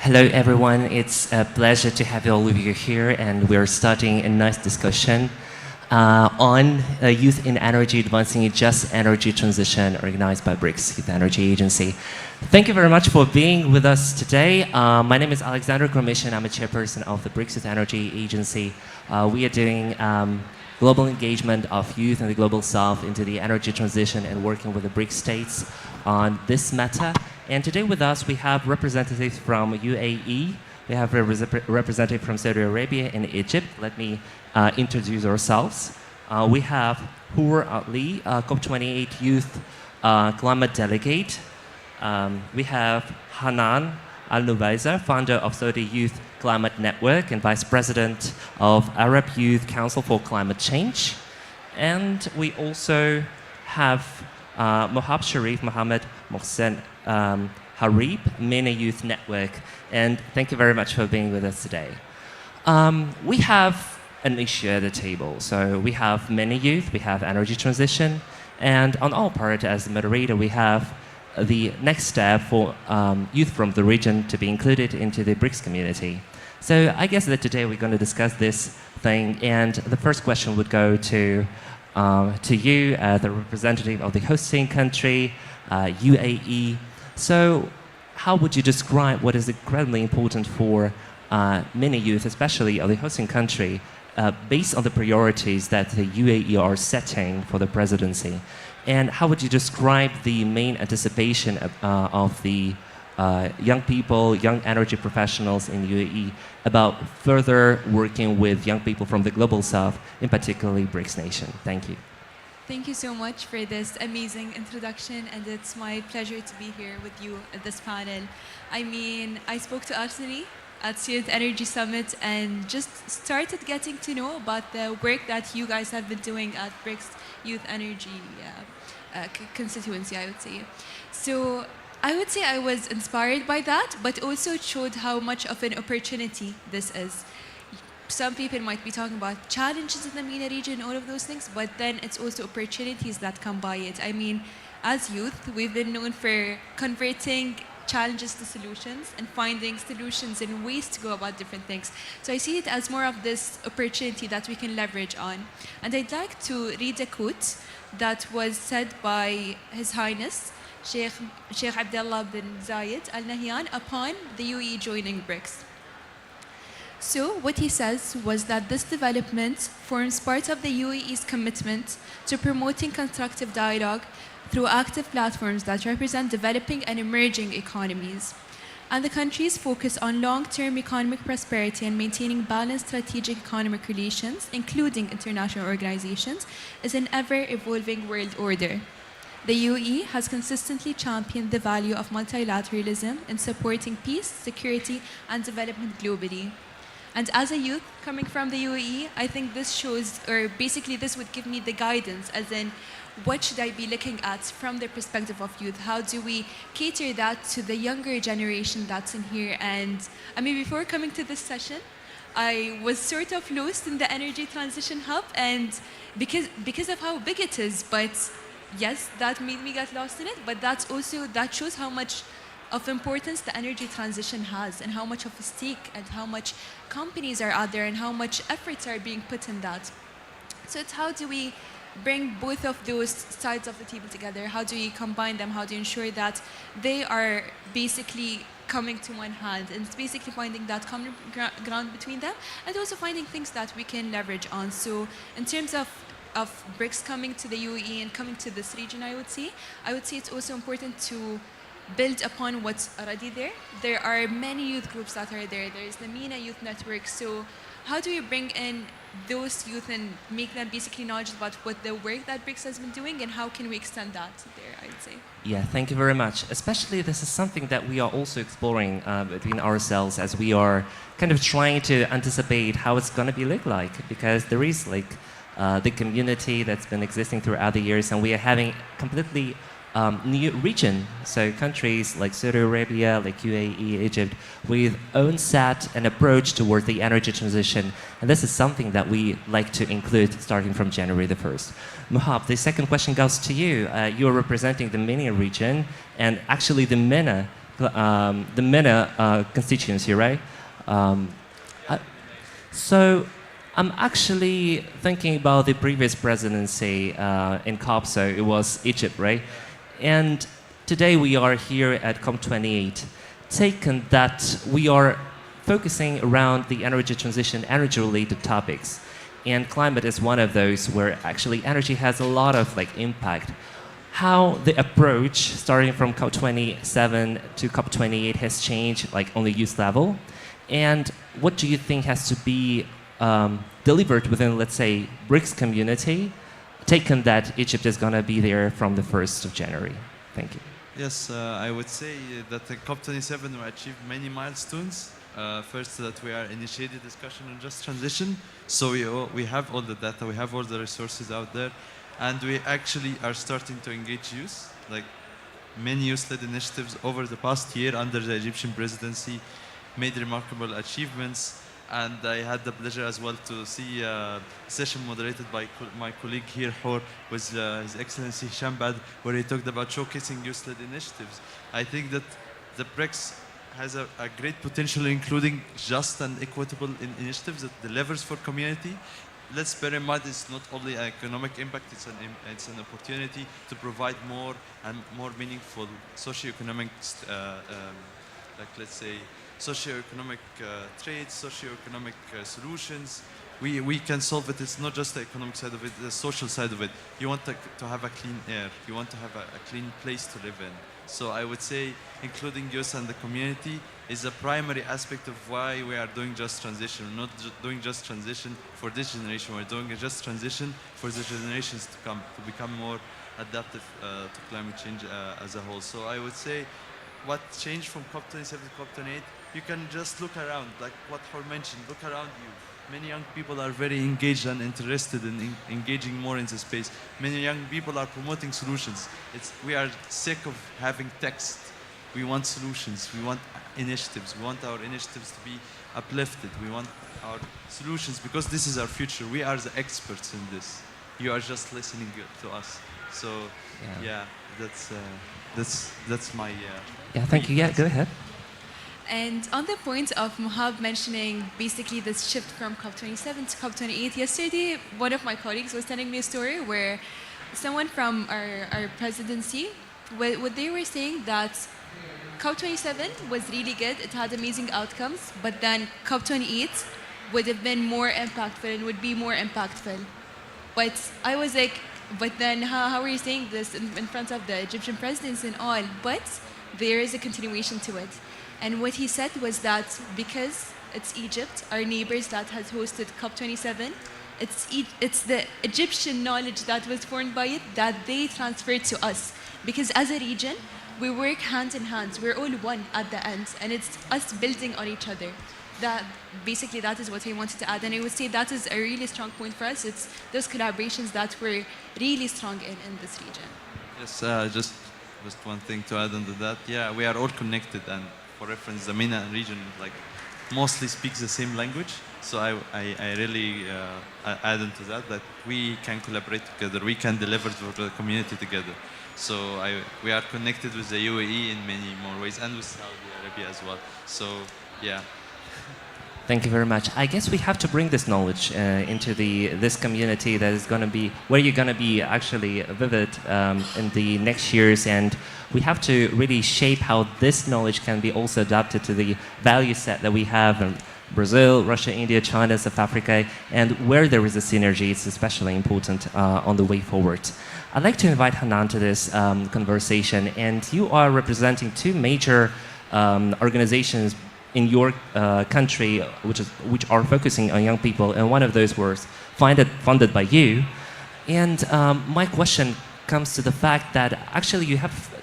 Hello, everyone. It's a pleasure to have all of you here, and we're starting a nice discussion on Youth in Energy, Advancing a Just Energy Transition, organized by BRICS, Youth Energy Agency. Thank you very much for being with us today. My name is Alexander Gromish, and I'm a chairperson of the BRICS Youth Energy Agency. We are doing global engagement of youth in the global south into the energy transition and working with the BRICS states on this matter. And today with us, we have representatives from UAE, we have a representative from Saudi Arabia and Egypt. Let me introduce ourselves. We have Hur Ali, COP28 Youth Climate Delegate. We have Hanan Al-Nubayza, founder of Saudi Youth Climate Network and Vice President of Arab Youth Council for Climate Change. And we also have Mohab Sharif Mohammed Mohsen Harib, MENA Youth Network. And thank you very much for being with us today. We have an issue at the table. So we have MENA youth, we have energy transition, and on our part as the moderator, we have the next step for youth from the region to be included into the BRICS community. So I guess that today we're going to discuss this thing, and the first question would go to you, the representative of the hosting country, UAE. So how would you describe what is incredibly important for many youth, especially of the hosting country, based on the priorities that the UAE are setting for the presidency? And how would you describe the main anticipation of the young people, young energy professionals in UAE about further working with young people from the global south, in particularly BRICS nation? Thank you. Thank you so much for this amazing introduction, and it's my pleasure to be here with you at this panel. I mean, I spoke to Arsene at Youth Energy Summit and just started getting to know about the work that you guys have been doing at BRICS Youth Energy constituency, I would say. So I would say I was inspired by that, but also it showed how much of an opportunity this is. Some people might be talking about challenges in the MENA region, all of those things, but then it's also opportunities that come by it. I mean, as youth, we've been known for converting challenges to solutions and finding solutions and ways to go about different things. So I see it as more of this opportunity that we can leverage on. And I'd like to read a quote that was said by His Highness Sheikh Abdullah bin Zayed Al Nahyan upon the UAE joining BRICS. So what he says was that this development forms part of the UAE's commitment to promoting constructive dialogue through active platforms that represent developing and emerging economies. And the country's focus on long-term economic prosperity and maintaining balanced strategic economic relations, including international organizations, is an ever-evolving world order. The UAE has consistently championed the value of multilateralism in supporting peace, security, and development globally. And as a youth coming from the UAE, I think this shows, or basically this would give me the guidance, as in what should I be looking at from the perspective of youth? How do we cater that to the younger generation that's in here? And I mean, before coming to this session, I was sort of lost in the energy transition hub, and because of how big it is, but yes, that made me get lost in it, but that shows how much of importance the energy transition has, and how much of a stake and how much companies are out there and how much efforts are being put in that. So it's how do we bring both of those sides of the table together? How do we combine them? How do you ensure that they are basically coming to one hand? And it's basically finding that common ground between them, and also finding things that we can leverage on. So in terms of BRICS coming to the UAE and coming to this region, I would say it's also important to build upon what's already there. There are many youth groups that are there. There is the MENA Youth Network. So how do we bring in those youth and make them basically knowledgeable about what the work that BRICS has been doing, and how can we extend that there, I would say. Yeah, thank you very much. Especially this is something that we are also exploring between ourselves, as we are kind of trying to anticipate how it's going to be look like, because there is like the community that's been existing throughout the years, and we are having completely new region, so countries like Saudi Arabia, like UAE, Egypt, with own set and approach towards the energy transition. And this is something that we like to include starting from January the 1st. Mohab, the second question goes to you. You are representing the MENA region, and actually the MENA the MENA constituency, right? Um, I, so I'm actually thinking about the previous presidency in COP, so it was Egypt, right? And today we are here at COP28, taken that we are focusing around the energy transition, energy-related topics. And climate is one of those where actually energy has a lot of impact. How the approach, starting from COP27 to COP28, has changed on the youth level, and what do you think has to be delivered within, let's say, BRICS community, taken that Egypt is going to be there from the 1st of January? Thank you. Yes, I would say that the COP27 we achieved many milestones. First, that we are initiating discussion on just transition. So we have all the data, we have all the resources out there, and we actually are starting to engage youth, many youth-led initiatives over the past year under the Egyptian presidency made remarkable achievements. And I had the pleasure as well to see a session moderated by my colleague here, Hor, with His Excellency Shambad, where he talked about showcasing youth-led initiatives. I think that the BRICS has a great potential, including just and equitable initiatives that delivers for community. Let's bear in mind it's not only an economic impact, it's an opportunity to provide more and more meaningful socio-economic, let's say, socio-economic trade, socio-economic solutions. We can solve it. It's not just the economic side of it, the social side of it. You want to have a clean air. You want to have a clean place to live in. So I would say including youth and the community is a primary aspect of why we are doing just transition. We're not doing just transition for this generation. We're doing a just transition for the generations to come, to become more adaptive to climate change as a whole. So I would say what changed from COP27 to COP28, you can just look around, like what Hor mentioned, look around you. Many young people are very engaged and interested in engaging more in the space. Many young people are promoting solutions. We are sick of having text. We want solutions. We want initiatives. We want our initiatives to be uplifted. We want our solutions because this is our future. We are the experts in this. You are just listening to us. So yeah, that's my. Yeah, thank you. Yeah, go ahead. And on the point of Mohab mentioning basically this shift from COP27 to COP28, yesterday one of my colleagues was telling me a story where someone from our presidency, what they were saying that COP27 was really good, it had amazing outcomes, but then COP28 would have been more impactful and would be more impactful. But I was like, but then how are you saying this in front of the Egyptian presidents and all? But there is a continuation to it. And what he said was that because it's Egypt, our neighbors that has hosted COP27, it's the Egyptian knowledge that was formed by it that they transferred to us. Because as a region, we work hand in hand. We're all one at the end. And it's us building on each other. That is what I wanted to add. And I would say that is a really strong point for us. It's those collaborations that we're really strong in this region. Yes, just one thing to add on to that. Yeah, we are all connected, and for reference, the MENA region mostly speaks the same language. So I really add on to that we can collaborate together, we can deliver for the community together. So we are connected with the UAE in many more ways, and with Saudi Arabia as well. So yeah. Thank you very much. I guess we have to bring this knowledge into this community that is going to be where you're going to be actually vivid in the next years, and we have to really shape how this knowledge can be also adapted to the value set that we have in Brazil, Russia, India, China, South Africa, and where there is a synergy. It's especially important on the way forward. I'd like to invite Hanan to this conversation, and you are representing two major organizations in your country, which are focusing on young people, and one of those was funded by you. And my question comes to the fact that actually you have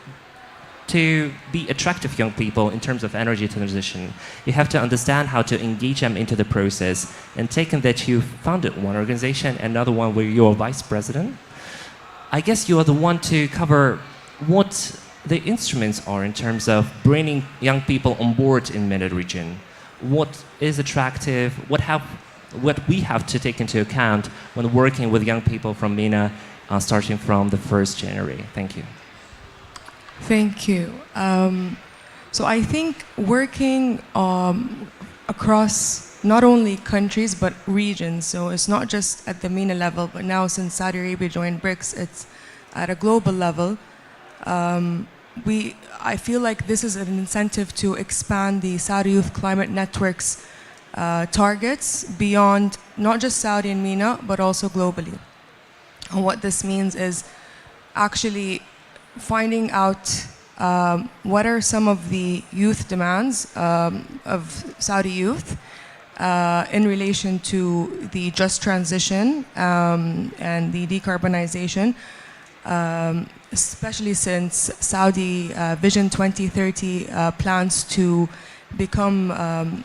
to be attractive young people in terms of energy transition. You have to understand how to engage them into the process. And taken that you founded one organization, another one where you're vice president, I guess you are the one to cover what the instruments are in terms of bringing young people on board in MENA region. What is attractive? What we have to take into account when working with young people from MENA starting from the 1st January. Thank you. Thank you. So I think working across not only countries but regions, so it's not just at the MENA level, but now since Saudi Arabia joined BRICS, it's at a global level. I feel like this is an incentive to expand the Saudi Youth Climate Network's targets beyond not just Saudi and MENA, but also globally. And what this means is actually finding out what are some of the youth demands of Saudi youth in relation to the just transition and the decarbonization, especially since Saudi Vision 2030 plans to become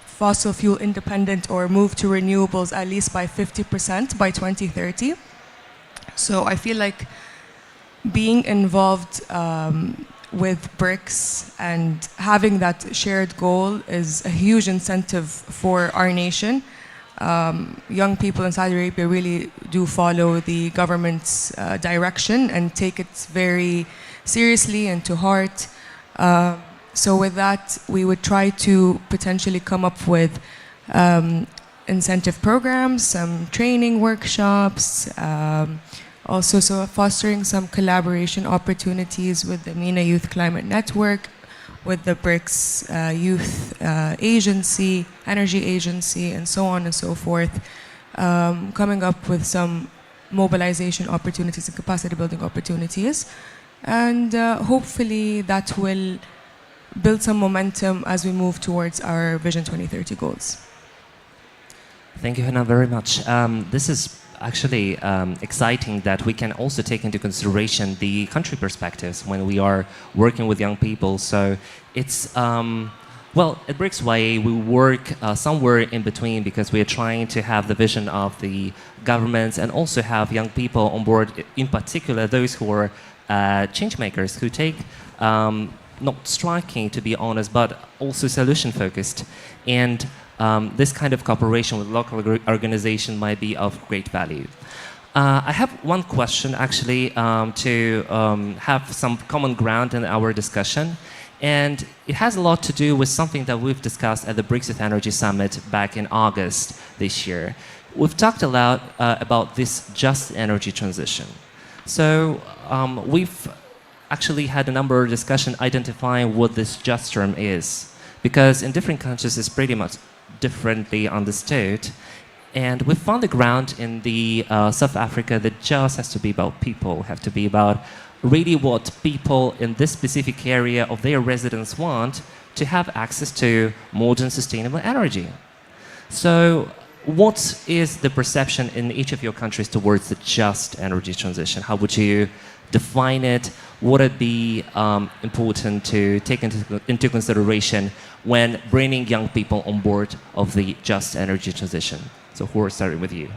fossil fuel independent or move to renewables at least by 50% by 2030. So I feel like being involved with BRICS and having that shared goal is a huge incentive for our nation. Young people in Saudi Arabia really do follow the government's direction and take it very seriously and to heart. So with that, we would try to potentially come up with incentive programs, some training workshops, also so fostering some collaboration opportunities with the MENA Youth Climate Network, with the BRICS Youth Agency, Energy Agency, and so on and so forth, coming up with some mobilization opportunities and capacity building opportunities. And hopefully that will build some momentum as we move towards our Vision 2030 goals. Thank you, Hannah, very much. This is actually exciting that we can also take into consideration the country perspectives when we are working with young people. So it's, well, at BRICS YA, we work somewhere in between because we are trying to have the vision of the governments and also have young people on board, in particular those who are change makers, who take not striking, to be honest, but also solution focused. And this kind of cooperation with local organization might be of great value. I have one question actually to have some common ground in our discussion, and it has a lot to do with something that we've discussed at the BRICS Youth Energy Summit back in August this year. We've talked a lot about this just energy transition. So we've actually had a number of discussions identifying what this just term is, because in different countries it's pretty much differently understood. And we found the ground in the South Africa that just has to be about people, have to be about really what people in this specific area of their residence want, to have access to modern sustainable energy. So what is the perception in each of your countries towards the just energy transition? How would you define it? Would it be important to take into consideration when bringing young people on board of the just energy transition? So who are starting with you?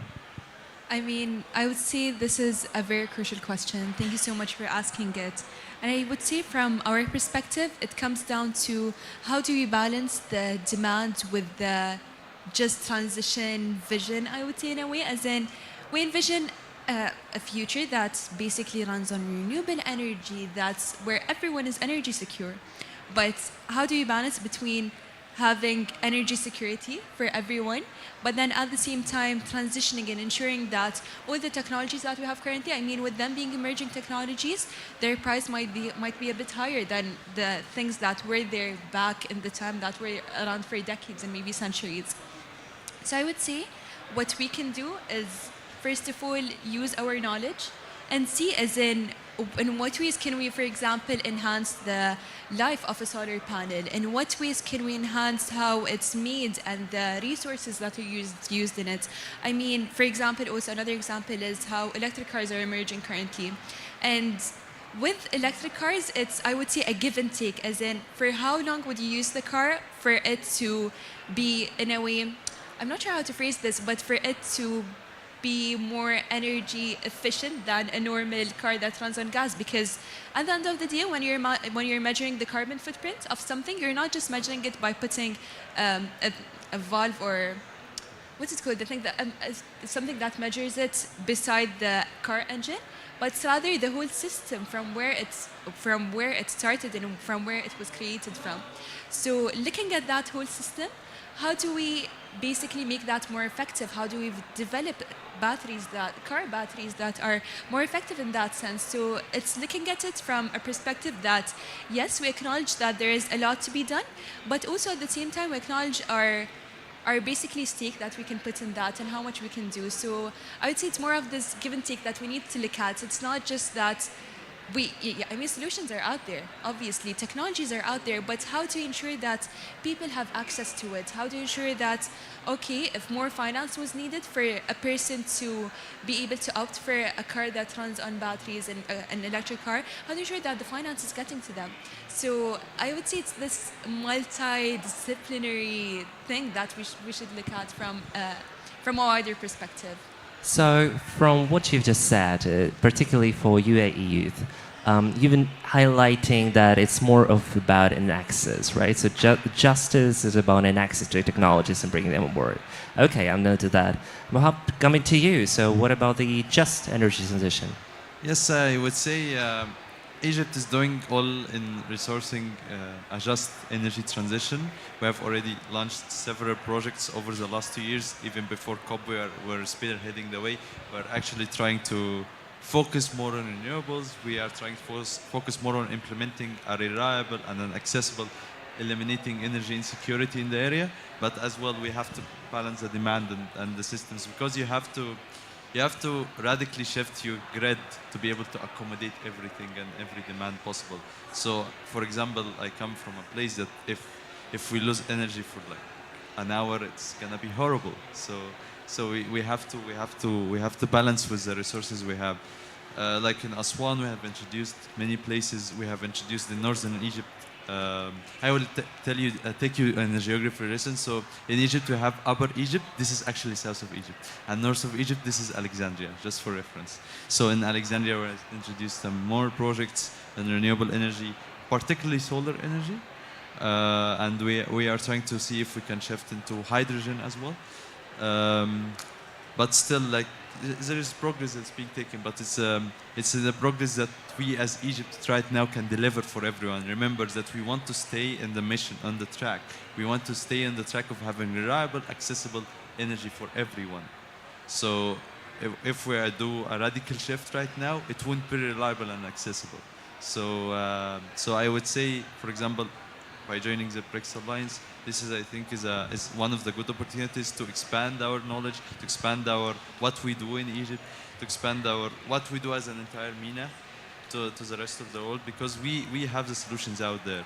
I mean, I would say this is a very crucial question. Thank you so much for asking it. And I would say from our perspective, it comes down to how do we balance the demand with the just transition vision, I would say, in a way, as in we envision a future that basically runs on renewable energy, that's where everyone is energy secure. But how do you balance between having energy security for everyone, but then at the same time transitioning and ensuring that all the technologies that we have currently, I mean, with them being emerging technologies, their price might be a bit higher than the things that were there back in the time that were around for decades and maybe centuries. So I would say what we can do is, first of all, use our knowledge and see as in what ways can we, for example, enhance the life of a solar panel? In what ways can we enhance how it's made and the resources that are used in it? I mean, for example, also another example is how electric cars are emerging currently. And with electric cars, it's, I would say, a give and take, as in, for how long would you use the car for it to be, in a way, I'm not sure how to phrase this, but for it to be more energy efficient than a normal car that runs on gas, because at the end of the day, when you're measuring the carbon footprint of something, you're not just measuring it by putting a valve or what's it called? The thing that something that measures it beside the car engine, but it's rather the whole system from where it started and from where it was created from. So looking at that whole system, how do we basically make that more effective? How do we develop car batteries that are more effective in that sense? So it's looking at it from a perspective that, yes, we acknowledge that there is a lot to be done, but also at the same time we acknowledge our basically stake that we can put in that and how much we can do. So I would say it's more of this give and take that we need to look at. It's not just that solutions are out there, obviously, technologies are out there, but how to ensure that people have access to it? How to ensure that, okay, if more finance was needed for a person to be able to opt for a car that runs on batteries and an electric car, how to ensure that the finance is getting to them? So I would say it's this multidisciplinary thing that we should look at from a wider perspective. So, from what you've just said, particularly for UAE youth, you've been highlighting that it's more about an access, right? So, justice is about an access to technologies and bringing them on board. Okay, I'm noted that. Mohab, coming to you. So, what about the just energy transition? Yes, I would say Egypt is doing all in resourcing a just energy transition. We have already launched several projects over the last 2 years. Even before COP, we're spearheading the way. We're actually trying to focus more on renewables. We are trying to focus more on implementing a reliable and an accessible, eliminating energy insecurity in the area. But as well, we have to balance the demand and the systems, because you have to radically shift your grid to be able to accommodate everything and every demand possible. So, for example, I come from a place that if we lose energy for like an hour, it's gonna be horrible. So we have to balance with the resources we have. Like in Aswan, we have introduced many places. We have introduced in northern Egypt. I will take you in a geography lesson. So in Egypt, we have Upper Egypt. This is actually south of Egypt. And north of Egypt, this is Alexandria, just for reference. So in Alexandria, we introduced some more projects in renewable energy, particularly solar energy. And we are trying to see if we can shift into hydrogen as well. But still, like, there is progress that's being taken, but it's the progress that we as Egypt right now can deliver for everyone. Remember that we want to stay in the mission, on the track. We want to stay on the track of having reliable, accessible energy for everyone. So if we do a radical shift right now, it won't be reliable and accessible. So I would say, for example, by joining the BRICS Alliance, this is, I think, is one of the good opportunities to expand our knowledge, to expand what we do in Egypt, to expand what we do as an entire MENA to the rest of the world, because we have the solutions out there.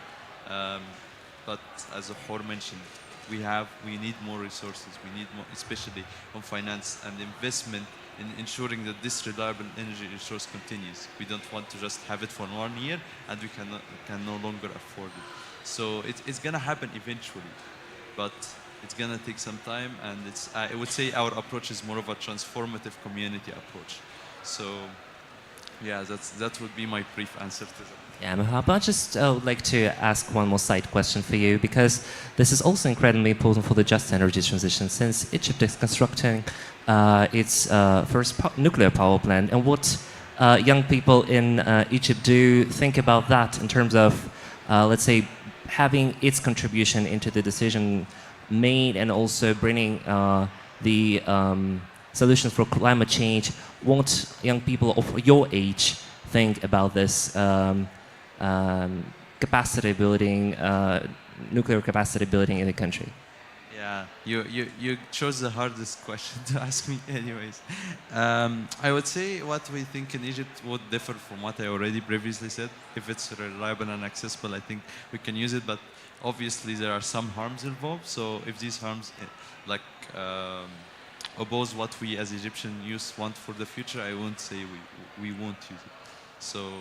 But as Hor mentioned, we need more resources. We need more, especially on finance and investment, in ensuring that this reliable energy resource continues. We don't want to just have it for 1 year and we can no longer afford it. So it's gonna happen eventually, but it's gonna take some time, and I would say our approach is more of a transformative community approach. So yeah, that would be my brief answer to that. Yeah, Mohab, I just would like to ask one more side question for you, because this is also incredibly important for the just energy transition, since Egypt is constructing its first nuclear power plant, and what young people in Egypt do think about that in terms of, let's say, having its contribution into the decision made, and also bringing the solutions for climate change. What young people of your age think about this capacity building, nuclear capacity building in the country? Yeah, you chose the hardest question to ask me anyways. I would say what we think in Egypt would differ from what I already previously said. If it's reliable and accessible, I think we can use it, but obviously there are some harms involved. So if these harms oppose what we as Egyptian youth want for the future, I won't say we won't use it. So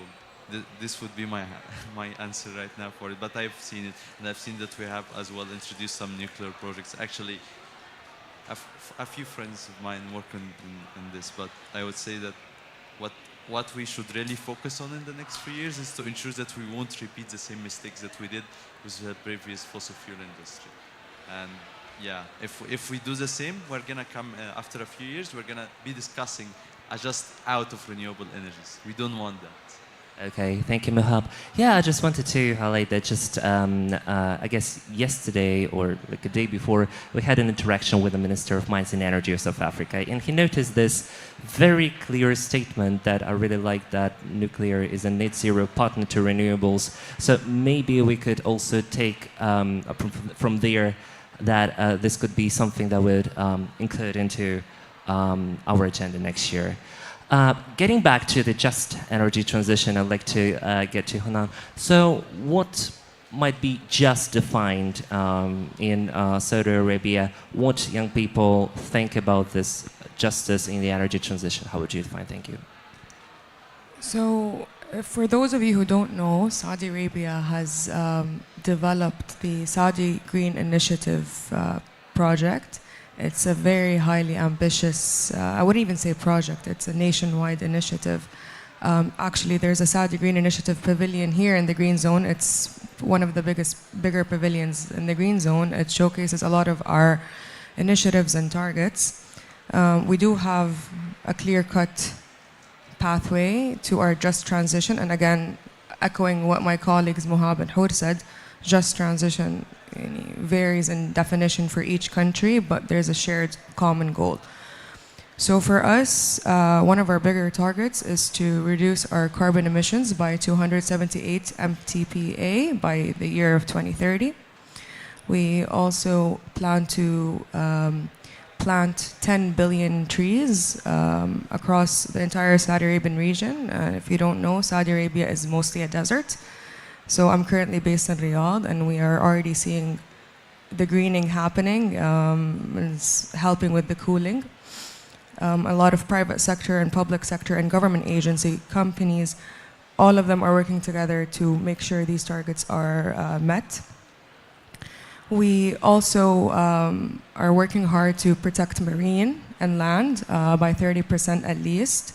this would be my answer right now for it. But I've seen it, and I've seen that we have as well introduced some nuclear projects. Actually, a few friends of mine work in this, but I would say that what we should really focus on in the next few years is to ensure that we won't repeat the same mistakes that we did with the previous fossil fuel industry. And Yeah, if we do the same, we're gonna come after a few years. We're gonna be discussing just out of renewable energies. We don't want that. Okay, thank you, Muhab. Yeah, I just wanted to highlight that just, I guess, yesterday or like a day before, we had an interaction with the Minister of Mines and Energy of South Africa, and he noticed this very clear statement that I really like, that nuclear is a net zero partner to renewables. So maybe we could also take from there that this could be something that would include into our agenda next year. Getting back to the just energy transition, I'd like to get to Hanan. So what might be just defined in Saudi Arabia? What young people think about this justice in the energy transition? How would you define? Thank you. So, for those of you who don't know, Saudi Arabia has developed the Saudi Green Initiative project. It's a very highly ambitious, I wouldn't even say project, it's a nationwide initiative. Actually, there's a Saudi Green Initiative pavilion here in the Green Zone. It's one of the bigger pavilions in the Green Zone. It showcases a lot of our initiatives and targets. We do have a clear-cut pathway to our just transition, and again, echoing what my colleagues Muhab and Hood said, just transition varies in definition for each country, but there's a shared common goal. So for us, one of our bigger targets is to reduce our carbon emissions by 278 MTPA by the year of 2030. We also plan to plant 10 billion trees across the entire Saudi Arabian region. If you don't know, Saudi Arabia is mostly a desert. So I'm currently based in Riyadh, and we are already seeing the greening happening. It's helping with the cooling. A lot of private sector and public sector and government agency companies, all of them are working together to make sure these targets are met. We also are working hard to protect marine and land by 30% at least.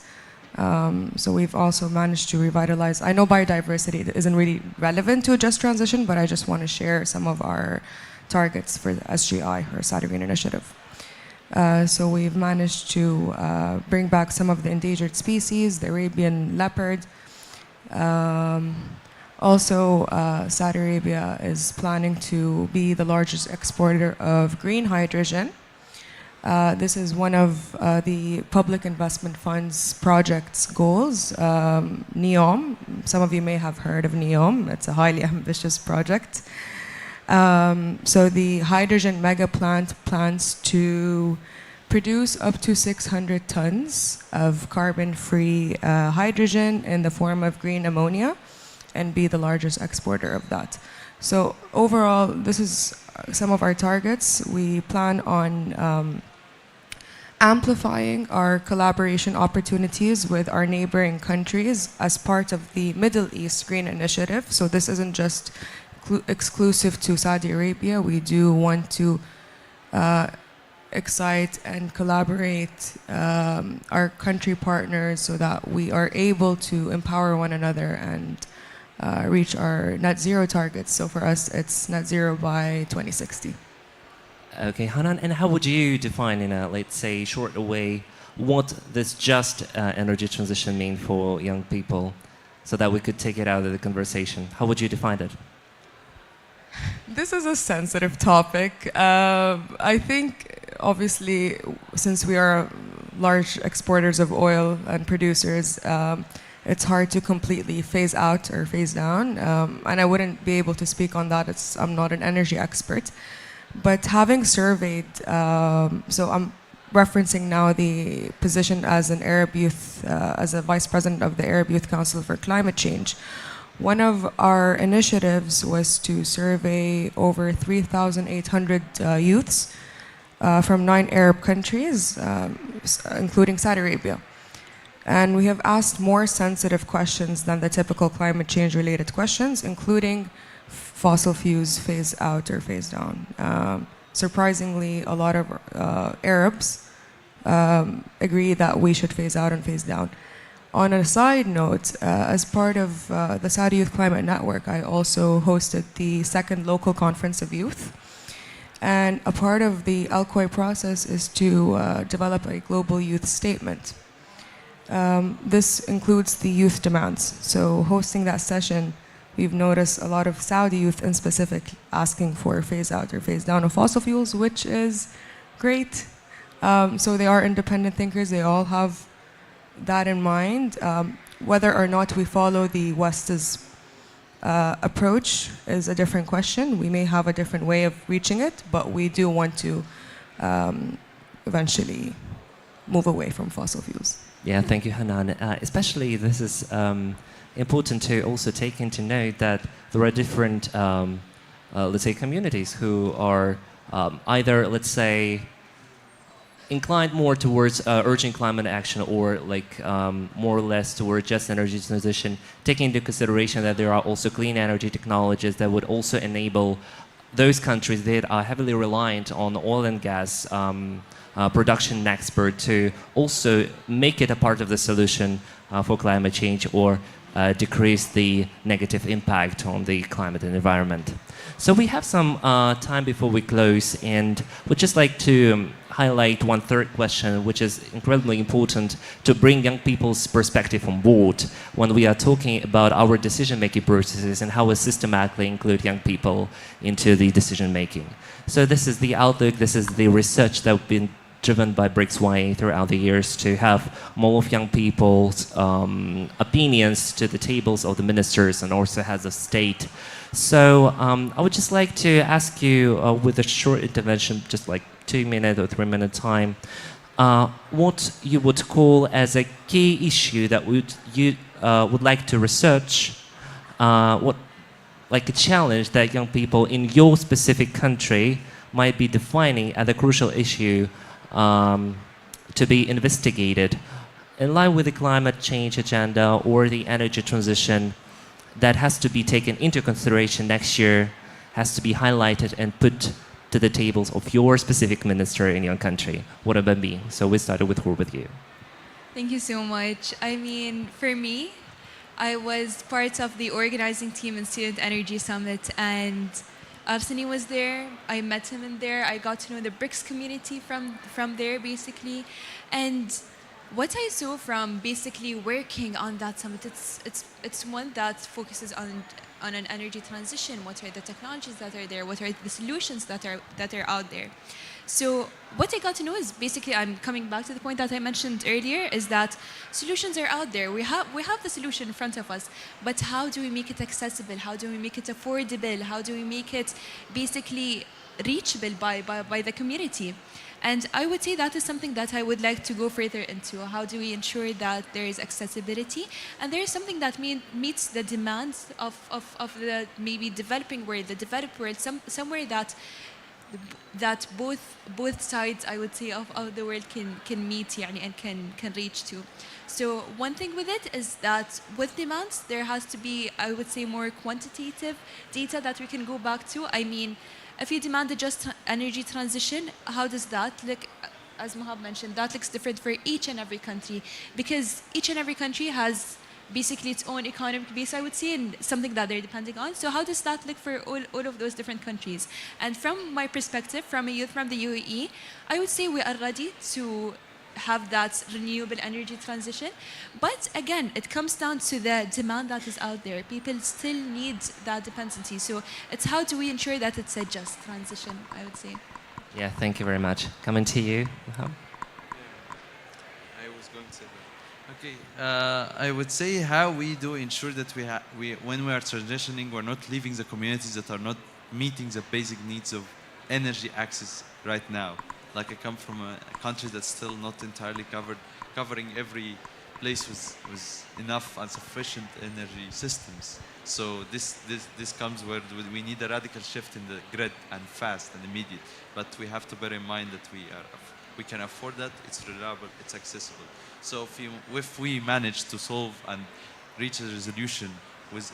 So we've also managed to revitalize. I know biodiversity isn't really relevant to just transition, but I just want to share some of our targets for the SGI, or Saudi Green Initiative. So we've managed to bring back some of the endangered species, the Arabian leopard. Also, Saudi Arabia is planning to be the largest exporter of green hydrogen. This is one of the Public Investment Fund's project's goals, NEOM. Some of you may have heard of NEOM. It's a highly ambitious project. So the hydrogen mega plant plans to produce up to 600 tons of carbon-free hydrogen in the form of green ammonia and be the largest exporter of that. So overall, this is some of our targets. We plan on amplifying our collaboration opportunities with our neighboring countries as part of the Middle East Green Initiative. So this isn't just exclusive to Saudi Arabia. We do want to excite and collaborate our country partners so that we are able to empower one another and reach our net zero targets. So for us, it's net zero by 2060. Okay, Hanan, and how would you define in a, let's say, short way, what this just energy transition mean for young people so that we could take it out of the conversation? How would you define it? This is a sensitive topic. I think, obviously, since we are large exporters of oil and producers, it's hard to completely phase out or phase down. And I wouldn't be able to speak on that. I'm not an energy expert. But having surveyed, so I'm referencing now the position as an Arab youth, as a vice president of the Arab Youth Council for Climate Change. One of our initiatives was to survey over 3,800 youths from 9 Arab countries, including Saudi Arabia. And we have asked more sensitive questions than the typical climate change related questions, including fossil fuels phase out or phase down. Surprisingly, a lot of Arabs agree that we should phase out and phase down. On a side note, as part of the Saudi Youth Climate Network, I also hosted the second local conference of youth. And a part of the Alcoy process is to develop a global youth statement. This includes the youth demands. So hosting that session, we've noticed a lot of Saudi youth in specific asking for phase out or phase down of fossil fuels, which is great. So they are independent thinkers. They all have that in mind. Whether or not we follow the West's approach is a different question. We may have a different way of reaching it, but we do want to eventually move away from fossil fuels. Yeah, thank you, Hanan. Especially this is important to also take into note that there are different, let's say, communities who are either, let's say, inclined more towards urgent climate action or like more or less towards just energy transition, taking into consideration that there are also clean energy technologies that would also enable those countries that are heavily reliant on oil and gas production export to also make it a part of the solution for climate change or decrease the negative impact on the climate and environment. So we have some time before we close, and we'd just like to highlight one third question, which is incredibly important to bring young people's perspective on board when we are talking about our decision-making processes and how we systematically include young people into the decision-making. So this is the outlook, this is the research that we've been driven by BRICS YA throughout the years to have more of young people's opinions to the tables of the ministers and also heads of state. So I would just like to ask you with a short intervention, just like 2-minute or 3-minute time, what you would call as a key issue that you would like to research, what like a challenge that young people in your specific country might be defining as a crucial issue to be investigated in line with the climate change agenda or the energy transition that has to be taken into consideration next year, has to be highlighted and put to the tables of your specific minister in your country. What would it be? So we started with you. Thank you so much. I mean, for me, I was part of the organizing team in Student Energy Summit, and Absani was there. I met him in there. I got to know the BRICS community from there, basically. And what I saw from basically working on that summit, it's one that focuses on an energy transition. What are the technologies that are there? What are the solutions that are out there? So what I got to know is basically, I'm coming back to the point that I mentioned earlier, is that solutions are out there. We have the solution in front of us, but how do we make it accessible? How do we make it affordable? How do we make it basically reachable by the community? And I would say that is something that I would like to go further into. How do we ensure that there is accessibility and there is something that meets the demands of the maybe developing world, the developed world, somewhere that both sides, I would say, of the world can meet and can reach to. So one thing with it is that with demands, there has to be, I would say, more quantitative data that we can go back to. I mean, if you demand a just energy transition, how does that look? As Mohab mentioned, that looks different for each and every country, because each and every country has basically its own economic base, I would say, and something that they're depending on. So how does that look for all of those different countries? And from my perspective, from a youth from the UAE, I would say we are ready to have that renewable energy transition. But again, it comes down to the demand that is out there. People still need that dependency. So it's how do we ensure that it's a just transition, I would say. Yeah, thank you very much. Coming to you, Mohab. I was going to say that. Okay, I would say how we do ensure that when we are transitioning, we're not leaving the communities that are not meeting the basic needs of energy access right now. Like I come from a country that's still not entirely covering every place with enough and sufficient energy systems. So this comes where we need a radical shift in the grid and fast and immediate. But we have to bear in mind that we can afford that, it's reliable, it's accessible. So if we manage to solve and reach a resolution with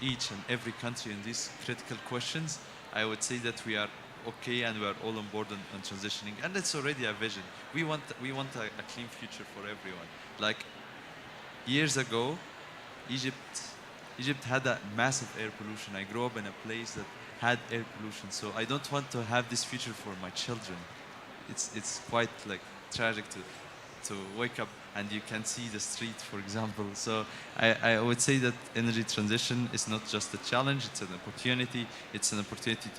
each and every country in these critical questions, I would say that we are okay and we are all on board on transitioning, and it's already a vision. We want a clean future for everyone. Like years ago, Egypt had a massive air pollution. I grew up in a place that had air pollution. So I don't want to have this future for my children. It's quite like tragic to wake up and you can see the street, for example. So I would say that energy transition is not just a challenge, it's an opportunity. It's an opportunity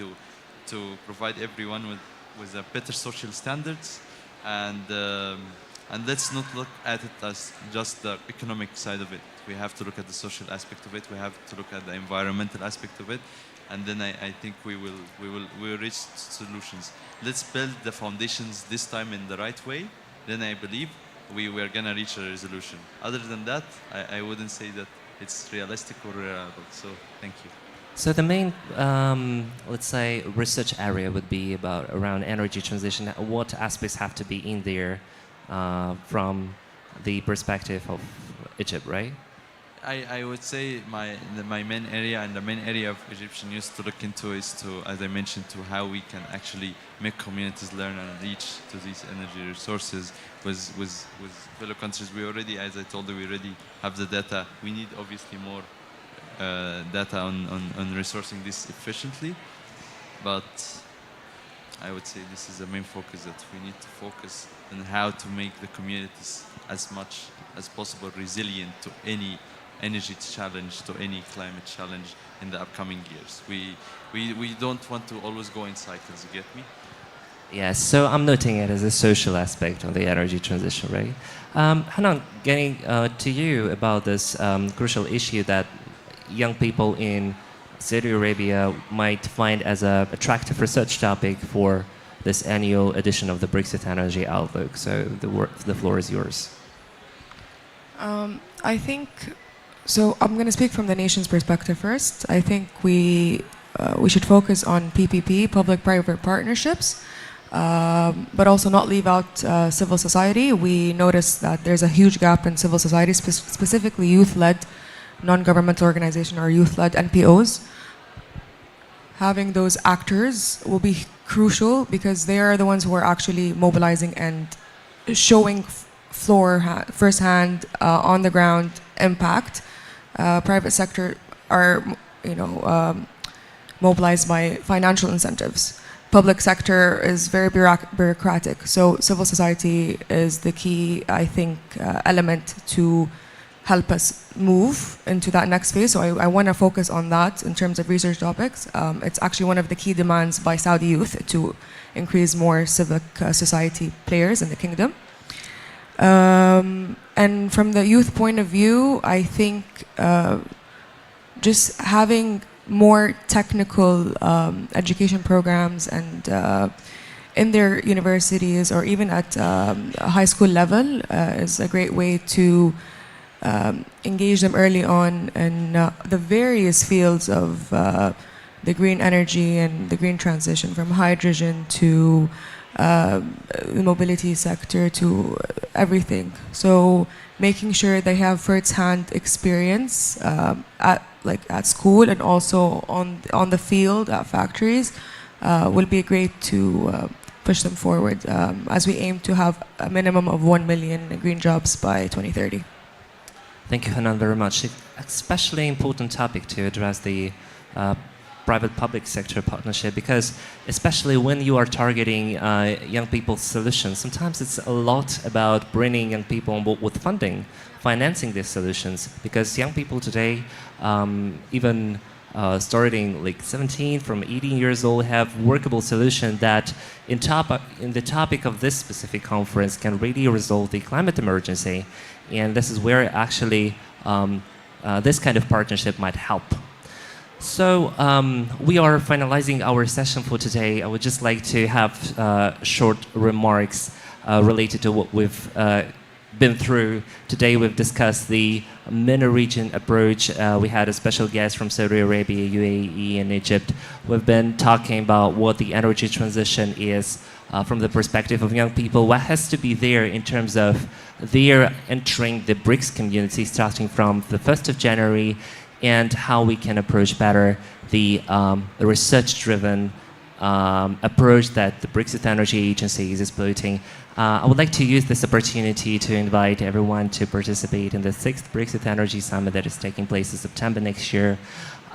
to provide everyone with a better social standards. And let's not look at it as just the economic side of it. We have to look at the social aspect of it. We have to look at the environmental aspect of it. And then I think we will reach solutions. Let's build the foundations this time in the right way. Then I believe we are gonna reach a resolution. Other than that, I wouldn't say that it's realistic or reliable. So thank you. So the main, let's say, research area would be around energy transition. What aspects have to be in there from the perspective of Egypt, right? I would say my main area and the main area of Egyptian youth to look into is to, as I mentioned, to how we can actually make communities learn and reach to these energy resources with fellow countries. We already, as I told you, we already have the data. We need obviously more data on resourcing this efficiently, but I would say this is the main focus, that we need to focus on how to make the communities as much as possible resilient to any energy challenge, to any climate challenge in the upcoming years. We don't want to always go in cycles, you get me? Yes, so I'm noting it as a social aspect of the energy transition, right? Hanan, getting to you about this crucial issue that young people in Saudi Arabia might find as an attractive research topic for this annual edition of the BRICS Youth Energy Outlook. So the floor is yours. I think, so I'm going to speak from the nation's perspective first. I think we should focus on PPP, public-private partnerships, but also not leave out civil society. We noticed that there's a huge gap in civil society, specifically youth-led non-governmental organization or youth-led NPOs. Having those actors will be crucial because they are the ones who are actually mobilizing and showing firsthand, on the ground impact. Private sector are, mobilized by financial incentives. Public sector is very bureaucratic. So civil society is the key, I think, element to help us move into that next phase. So I want to focus on that in terms of research topics. It's actually one of the key demands by Saudi youth to increase more civic society players in the kingdom. And from the youth point of view, I think just having more technical education programs and in their universities or even at high school level is a great way to engage them early on in the various fields of the green energy and the green transition, from hydrogen to the mobility sector to everything. So making sure they have first-hand experience at school and also on the field at factories will be great to push them forward as we aim to have a minimum of 1 million green jobs by 2030. Thank you, Hanan, very much. Especially important topic to address the private-public sector partnership, because especially when you are targeting young people's solutions, sometimes it's a lot about bringing young people on board with funding, financing these solutions, because young people today, even starting like 17 from 18 years old, have workable solutions that in the topic of this specific conference can really resolve the climate emergency. And this is where actually this kind of partnership might help. So we are finalizing our session for today. I would just like to have short remarks related to what we've been through. Today we've discussed the MENA region approach. We had a special guest from Saudi Arabia, UAE, and Egypt. We've been talking about what the energy transition is from the perspective of young people, what has to be there in terms of their entering the BRICS community starting from the 1st of January, and how we can approach better the research-driven approach that the BRICS Youth Energy Agency is exploiting. I would like to use this opportunity to invite everyone to participate in the 6th BRICS Youth Energy Summit that is taking place in September next year.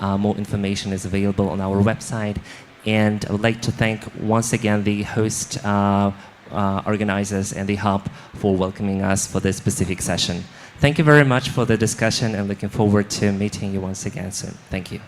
More information is available on our website. And I would like to thank once again the host organizers and the Hub for welcoming us for this specific session. Thank you very much for the discussion and looking forward to meeting you once again soon. Thank you.